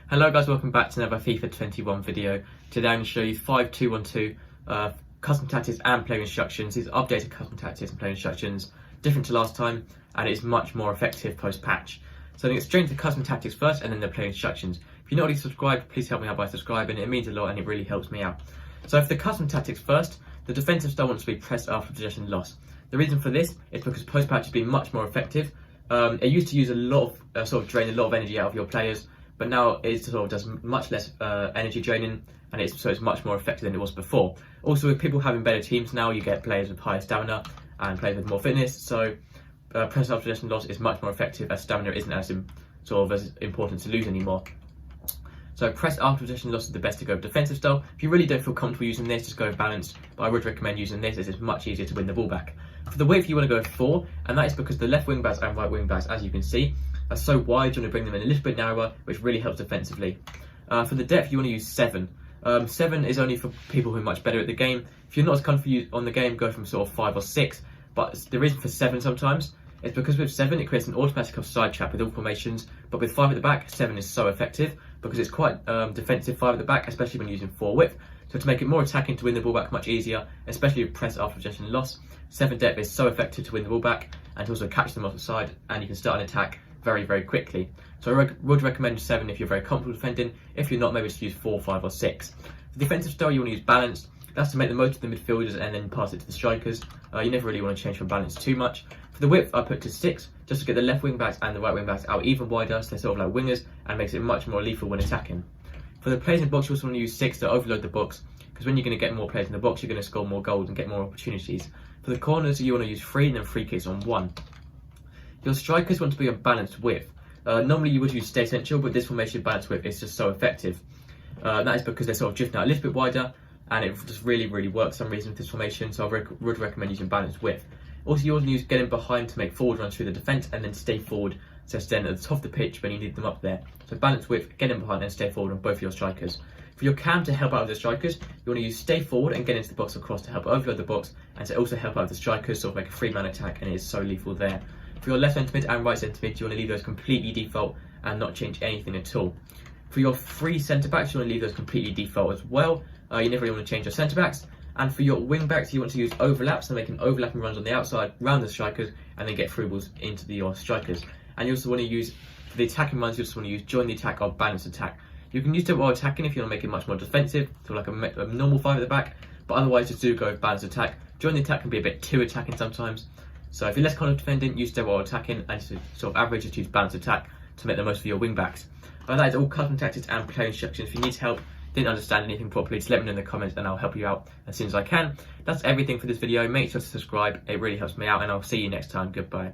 Hello guys, welcome back to another FIFA 21 video. Today I'm going to show you 5-2-1-2 custom tactics and player instructions. These are updated custom tactics and player instructions, different to last time, and it's much more effective post-patch. So I'm going to get straight into the custom tactics first and then the player instructions. If you're not already subscribed, please help me out by subscribing. It means a lot and it really helps me out. So for the custom tactics first, the defensive style wants to be pressed after possession loss. The reason for this is because post-patch has been much more effective. It used to use a lot of, drain a lot of energy out of your players, but now it sort of does much less energy draining, and it's much more effective than it was before. Also, with people having better teams now, you get players with higher stamina and players with more fitness, so press after possession loss is much more effective as stamina isn't as important to lose anymore. So press after possession loss is the best to go with defensive style. If you really don't feel comfortable using this, just go with balanced, but I would recommend using this as it's much easier to win the ball back. For the width, you want to go with 4, and that is because the left wing backs and right wing backs, as you can see, are so wide. You want to bring them in a little bit narrower, which really helps defensively. For the depth, you want to use 7. 7 is only for people who are much better at the game. If you're not as comfortable on the game, go from sort of 5 or 6. But the reason for 7 sometimes is because with 7 it creates an automatic offside trap with all formations. But with 5 at the back, 7 is so effective because it's quite defensive 5 at the back, especially when using 4 width. So to make it more attacking to win the ball back much easier, especially with press after possession loss, 7 depth is so effective to win the ball back and to also catch them off the side, and you can start an attack very, very quickly. So I would recommend 7 if you're very comfortable defending. If you're not, maybe just use 4, 5 or 6. For defensive style, you want to use balanced. That's to make the most of the midfielders and then pass it to the strikers. You never really want to change from balance too much. For the width, I put to 6, just to get the left wing backs and the right wing backs out even wider, so they're sort of like wingers, and makes it much more lethal when attacking. For the players in the box, you also want to use 6 to overload the box, because when you're going to get more players in the box, you're going to score more goals and get more opportunities. For the corners, you want to use 3 and then free kicks on 1. Your strikers want to be a balanced width. Normally you would use stay central, but this formation balanced width is just so effective. That is because they're sort of drifting out a little bit wider, and it just really, really works for some reason with this formation, so I would recommend using balanced width. Also, you want to use getting behind to make forward runs through the defence, and then stay forward, so stand at the top of the pitch when you need them up there. So balanced width, get in behind and stay forward on both of your strikers. For your cam to help out with the strikers, you want to use stay forward and get into the box across to help overload the box, and to also help out with the strikers, sort of make a 3-man attack, and it is so lethal there. For your left centre mid and right centre mid, you want to leave those completely default and not change anything at all. For your 3 centre backs, you want to leave those completely default as well. You never really want to change your centre backs. And for your wing backs, you want to use overlaps, so making overlapping runs on the outside round the strikers, and then get through balls into your strikers. And you also want to use, for the attacking runs, you just want to use join the attack or balanced attack. You can use it while attacking if you want to make it much more defensive, so like a normal 5 at the back, but otherwise just do go with balanced attack. Join the attack can be a bit too attacking sometimes. So if you're less confident defending, use stay while attacking, and to sort of average, just use balanced attack to make the most of your wing backs. But that is all custom tactics and player instructions. If you need help, didn't understand anything properly, just let me know in the comments and I'll help you out as soon as I can. That's everything for this video. Make sure to subscribe, it really helps me out, and I'll see you next time. Goodbye.